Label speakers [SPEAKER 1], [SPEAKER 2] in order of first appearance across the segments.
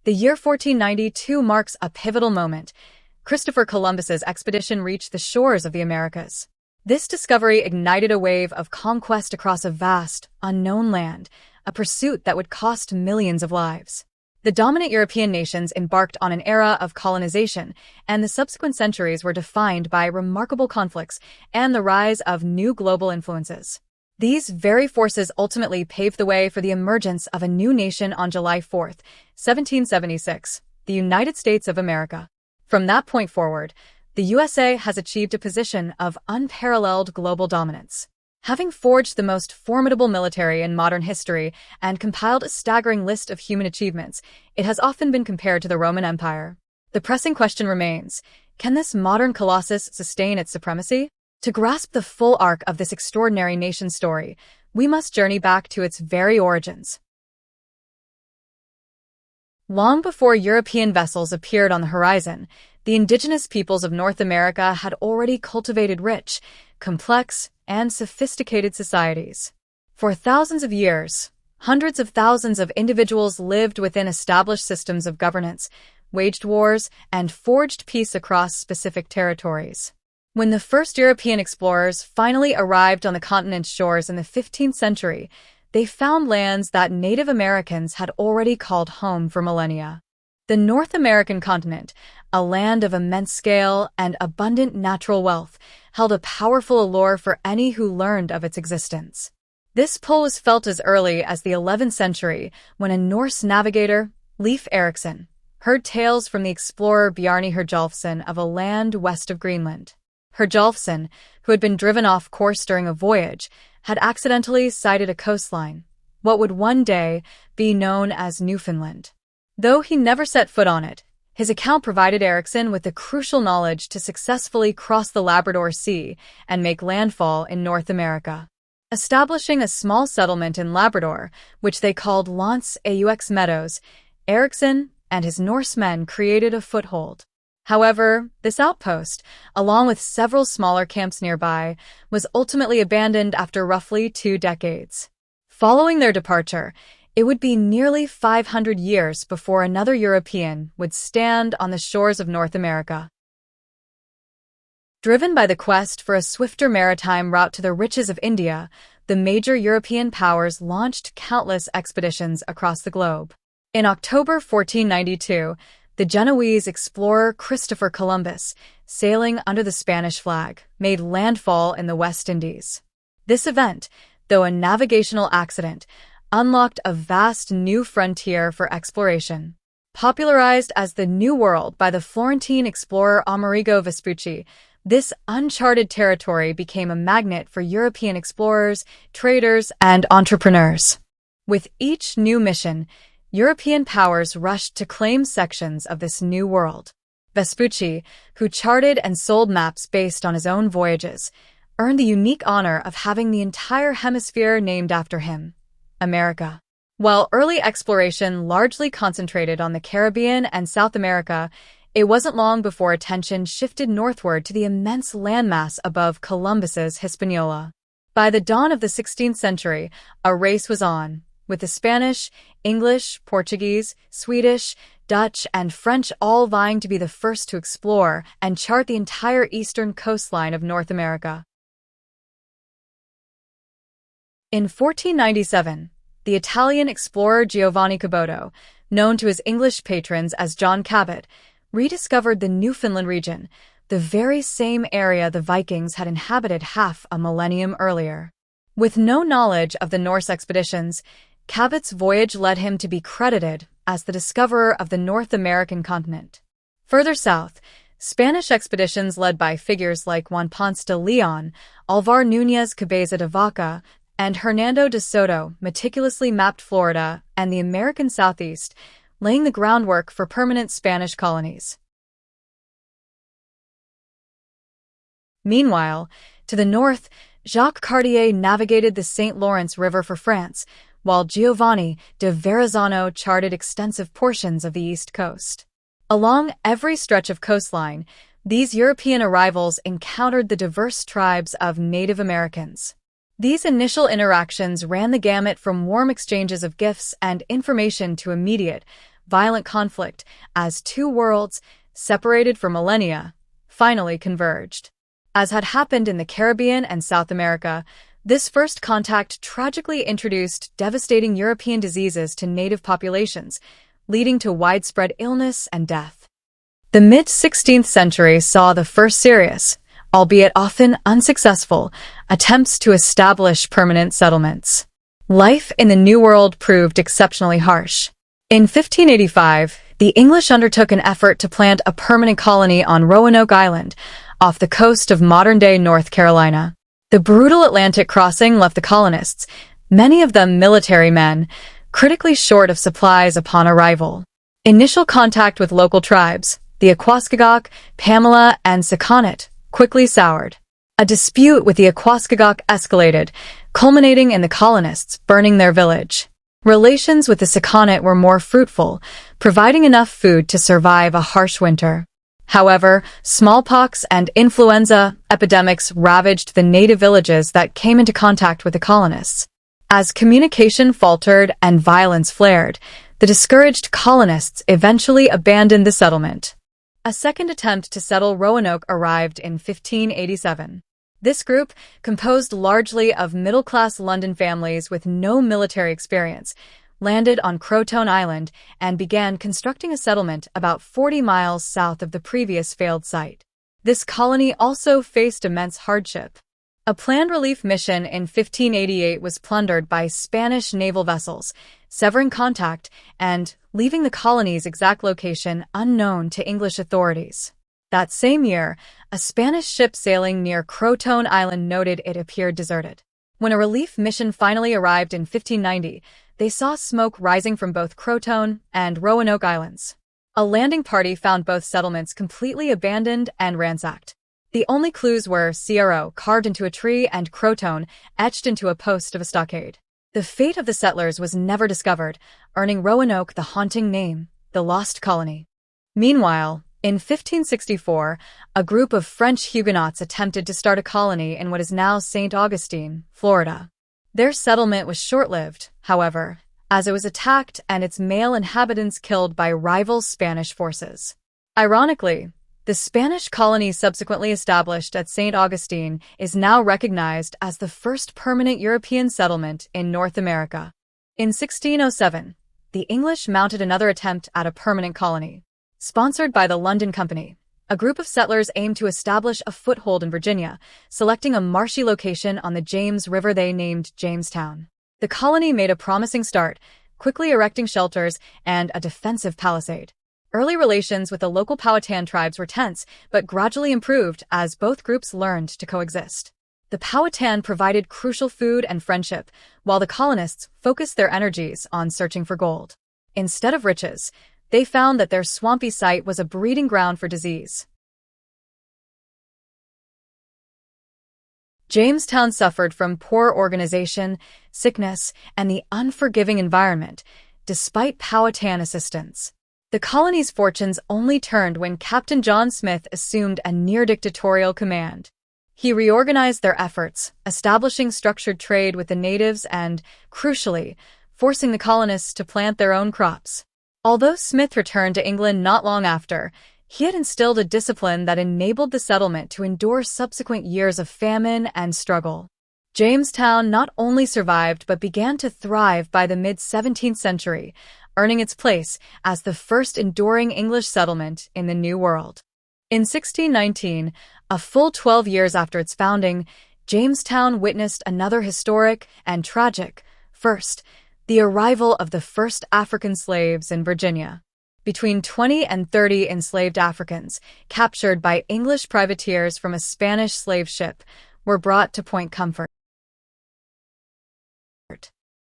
[SPEAKER 1] The year 1492 marks a pivotal moment. Christopher Columbus's expedition reached the shores of the Americas. This discovery ignited a wave of conquest across a vast, unknown land, a pursuit that would cost millions of lives. The dominant European nations embarked on an era of colonization, and the subsequent centuries were defined by remarkable conflicts and the rise of new global influences. These very forces ultimately paved the way for the emergence of a new nation on July 4, 1776, the United States of America. From that point forward, the USA has achieved a position of unparalleled global dominance. Having forged the most formidable military in modern history and compiled a staggering list of human achievements, it has often been compared to the Roman Empire. The pressing question remains, can this modern colossus sustain its supremacy? To grasp the full arc of this extraordinary nation story, we must journey back to its very origins. Long before European vessels appeared on the horizon, the indigenous peoples of North America had already cultivated rich, complex, and sophisticated societies. For thousands of years, hundreds of thousands of individuals lived within established systems of governance, waged wars, and forged peace across specific territories. When the first European explorers finally arrived on the continent's shores in the 15th century, they found lands that Native Americans had already called home for millennia. The North American continent, a land of immense scale and abundant natural wealth, held a powerful allure for any who learned of its existence. This pull was felt as early as the 11th century, when a Norse navigator, Leif Erikson, heard tales from the explorer Bjarni Herjolfsson of a land west of Greenland. Herjolfsson, who had been driven off course during a voyage, had accidentally sighted a coastline, what would one day be known as Newfoundland. Though he never set foot on it, his account provided Erikson with the crucial knowledge to successfully cross the Labrador Sea and make landfall in North America. Establishing a small settlement in Labrador, which they called L'Anse aux Meadows, Erikson and his Norsemen created a foothold. However, this outpost, along with several smaller camps nearby, was ultimately abandoned after roughly 2 decades. Following their departure, it would be nearly 500 years before another European would stand on the shores of North America. Driven by the quest for a swifter maritime route to the riches of India, the major European powers launched countless expeditions across the globe. In October 1492, the Genoese explorer Christopher Columbus, sailing under the Spanish flag, made landfall in the West Indies. This event, though a navigational accident, unlocked a vast new frontier for exploration. Popularized as the New World by the Florentine explorer Amerigo Vespucci, this uncharted territory became a magnet for European explorers, traders, and entrepreneurs. With each new mission, European powers rushed to claim sections of this new world. Vespucci, who charted and sold maps based on his own voyages, earned the unique honor of having the entire hemisphere named after him, America. While early exploration largely concentrated on the Caribbean and South America, it wasn't long before attention shifted northward to the immense landmass above Columbus's Hispaniola. By the dawn of the 16th century, a race was on, with the Spanish, English, Portuguese, Swedish, Dutch, and French all vying to be the first to explore and chart the entire eastern coastline of North America. In 1497, the Italian explorer Giovanni Caboto, known to his English patrons as John Cabot, rediscovered the Newfoundland region, the very same area the Vikings had inhabited half a millennium earlier. With no knowledge of the Norse expeditions, Cabot's voyage led him to be credited as the discoverer of the North American continent. Further south, Spanish expeditions led by figures like Juan Ponce de Leon, Alvar Núñez Cabeza de Vaca, and Hernando de Soto meticulously mapped Florida and the American Southeast, laying the groundwork for permanent Spanish colonies. Meanwhile, to the north, Jacques Cartier navigated the St. Lawrence River for France, while Giovanni de Verrazzano charted extensive portions of the East Coast. Along every stretch of coastline, these European arrivals encountered the diverse tribes of Native Americans. These initial interactions ran the gamut from warm exchanges of gifts and information to immediate, violent conflict as two worlds, separated for millennia, finally converged. As had happened in the Caribbean and South America, this first contact tragically introduced devastating European diseases to native populations, leading to widespread illness and death. The mid-16th century saw the first serious, albeit often unsuccessful, attempts to establish permanent settlements. Life in the New World proved exceptionally harsh. In 1585, the English undertook an effort to plant a permanent colony on Roanoke Island, off the coast of modern-day North Carolina. The brutal Atlantic crossing left the colonists, many of them military men, critically short of supplies upon arrival. Initial contact with local tribes, the Aquascagok, Pamela, and Sakonnet, quickly soured. A dispute with the Aquascagok escalated, culminating in the colonists burning their village. Relations with the Sakonnet were more fruitful, providing enough food to survive a harsh winter. However, smallpox and influenza epidemics ravaged the native villages that came into contact with the colonists. As communication faltered and violence flared, the discouraged colonists eventually abandoned the settlement. A second attempt to settle Roanoke arrived in 1587. This group, composed largely of middle-class London families with no military experience, landed on Croton Island and began constructing a settlement about 40 miles south of the previous failed site. This colony also faced immense hardship. A planned relief mission in 1588 was plundered by Spanish naval vessels, severing contact and leaving the colony's exact location unknown to English authorities. That same year, a Spanish ship sailing near Croton Island noted it appeared deserted. When a relief mission finally arrived in 1590, they saw smoke rising from both Croton and Roanoke Islands. A landing party found both settlements completely abandoned and ransacked. The only clues were CRO carved into a tree and Croton etched into a post of a stockade. The fate of the settlers was never discovered, earning Roanoke the haunting name, the Lost Colony. Meanwhile, in 1564, a group of French Huguenots attempted to start a colony in what is now St. Augustine, Florida. Their settlement was short-lived, however, as it was attacked and its male inhabitants killed by rival Spanish forces. Ironically, the Spanish colony subsequently established at St. Augustine is now recognized as the first permanent European settlement in North America. In 1607, the English mounted another attempt at a permanent colony. Sponsored by the London Company, a group of settlers aimed to establish a foothold in Virginia, selecting a marshy location on the James River they named Jamestown. The colony made a promising start, quickly erecting shelters and a defensive palisade. Early relations with the local Powhatan tribes were tense, but gradually improved as both groups learned to coexist. The Powhatan provided crucial food and friendship, while the colonists focused their energies on searching for gold. Instead of riches, they found that their swampy site was a breeding ground for disease. Jamestown suffered from poor organization, sickness, and the unforgiving environment, despite Powhatan assistance. The colony's fortunes only turned when Captain John Smith assumed a near-dictatorial command. He reorganized their efforts, establishing structured trade with the natives and, crucially, forcing the colonists to plant their own crops. Although Smith returned to England not long after, he had instilled a discipline that enabled the settlement to endure subsequent years of famine and struggle. Jamestown not only survived but began to thrive by the mid-17th century, earning its place as the first enduring English settlement in the New World. In 1619, a full 12 years after its founding, Jamestown witnessed another historic and tragic first, the arrival of the first African slaves in Virginia. Between 20 and 30 enslaved Africans, captured by English privateers from a Spanish slave ship, were brought to Point Comfort.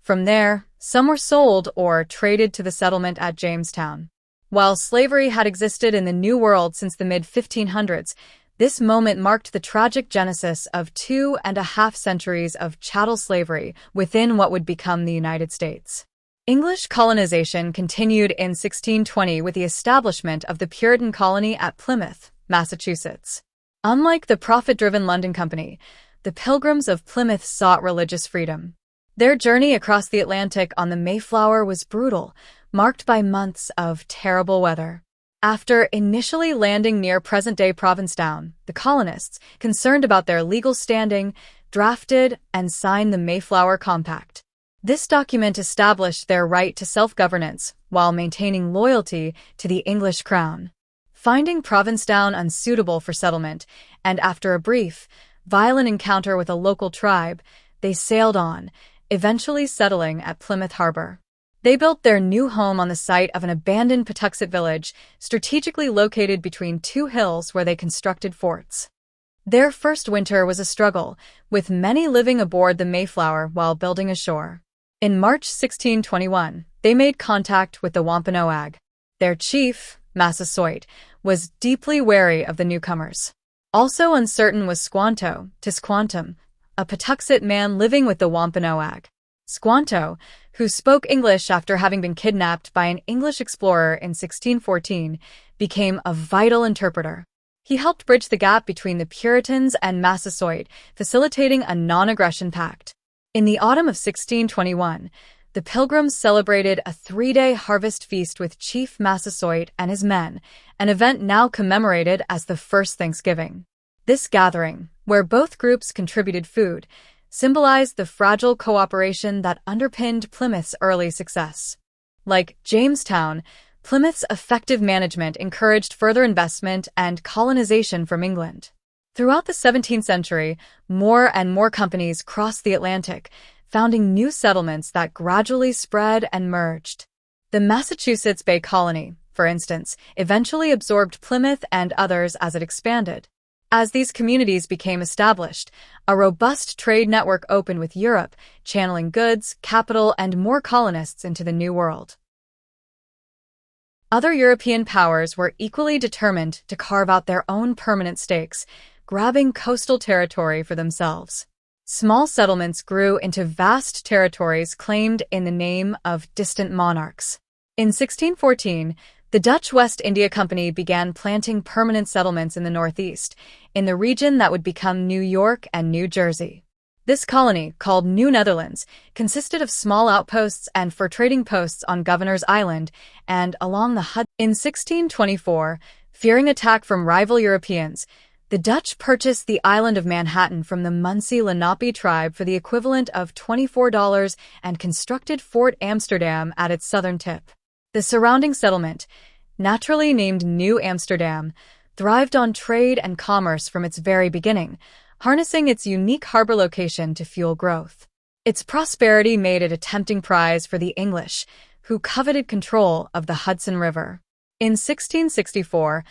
[SPEAKER 1] From there, some were sold or traded to the settlement at Jamestown. While slavery had existed in the New World since the mid-1500s, this moment marked the tragic genesis of 2.5 centuries of chattel slavery within what would become the United States. English colonization continued in 1620 with the establishment of the Puritan colony at Plymouth, Massachusetts. Unlike the profit-driven London Company, the Pilgrims of Plymouth sought religious freedom. Their journey across the Atlantic on the Mayflower was brutal, marked by months of terrible weather. After initially landing near present-day Provincetown, the colonists, concerned about their legal standing, drafted and signed the Mayflower Compact. This document established their right to self-governance while maintaining loyalty to the English crown. Finding Provincetown unsuitable for settlement, and after a brief, violent encounter with a local tribe, they sailed on, eventually settling at Plymouth Harbor. They built their new home on the site of an abandoned Patuxet village, strategically located between two hills where they constructed forts. Their first winter was a struggle, with many living aboard the Mayflower while building ashore. In March 1621, they made contact with the Wampanoag. Their chief, Massasoit, was deeply wary of the newcomers. Also uncertain was Squanto, Tisquantum, a Patuxet man living with the Wampanoag. Squanto, who spoke English after having been kidnapped by an English explorer in 1614, became a vital interpreter. He helped bridge the gap between the Puritans and Massasoit, facilitating a non-aggression pact. In the autumn of 1621, the Pilgrims celebrated a 3-day harvest feast with Chief Massasoit and his men, an event now commemorated as the First Thanksgiving. This gathering, where both groups contributed food, symbolized the fragile cooperation that underpinned Plymouth's early success. Like Jamestown, Plymouth's effective management encouraged further investment and colonization from England. Throughout the 17th century, more and more companies crossed the Atlantic, founding new settlements that gradually spread and merged. The Massachusetts Bay Colony, for instance, eventually absorbed Plymouth and others as it expanded. As these communities became established, a robust trade network opened with Europe, channeling goods, capital, and more colonists into the New World. Other European powers were equally determined to carve out their own permanent stakes, grabbing coastal territory for themselves. Small settlements grew into vast territories claimed in the name of distant monarchs. In 1614, the Dutch West India Company began planting permanent settlements in the Northeast, in the region that would become New York and New Jersey. This colony, called New Netherlands, consisted of small outposts and fur trading posts on Governor's Island and along the Hudson. In 1624, fearing attack from rival Europeans, the Dutch purchased the island of Manhattan from the Munsee Lenape tribe for the equivalent of $24 and constructed Fort Amsterdam at its southern tip. The surrounding settlement, naturally named New Amsterdam, thrived on trade and commerce from its very beginning, harnessing its unique harbor location to fuel growth. Its prosperity made it a tempting prize for the English, who coveted control of the Hudson River. In 1664,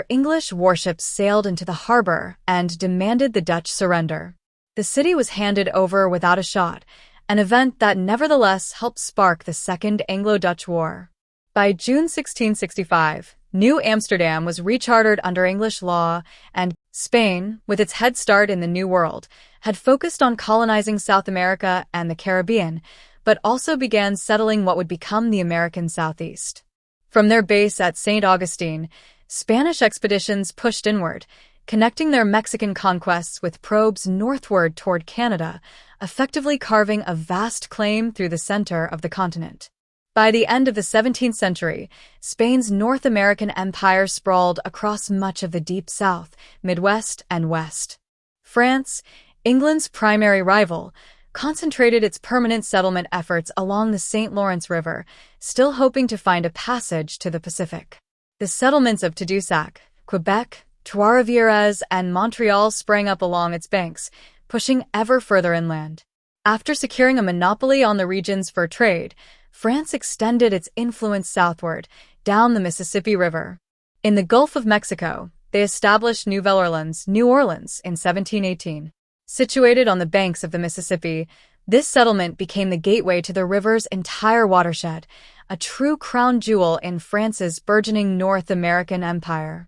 [SPEAKER 1] English warships sailed into the harbor and demanded the Dutch surrender. The city was handed over without a shot, an event that nevertheless helped spark the Second Anglo-Dutch War. By June 1665, New Amsterdam was rechartered under English law, and Spain, with its head start in the New World, had focused on colonizing South America and the Caribbean, but also began settling what would become the American Southeast. From their base at St. Augustine, Spanish expeditions pushed inward, connecting their Mexican conquests with probes northward toward Canada, effectively carving a vast claim through the center of the continent. By the end of the 17th century, Spain's North American empire sprawled across much of the Deep South, Midwest, and West. France, England's primary rival, concentrated its permanent settlement efforts along the St. Lawrence River, still hoping to find a passage to the Pacific. The settlements of Tadoussac, Quebec, Trois-Rivières, and Montreal sprang up along its banks, pushing ever further inland. After securing a monopoly on the region's fur trade, France extended its influence southward, down the Mississippi River. In the Gulf of Mexico, they established New Orleans, in 1718. Situated on the banks of the Mississippi, this settlement became the gateway to the river's entire watershed, a true crown jewel in France's burgeoning North American empire.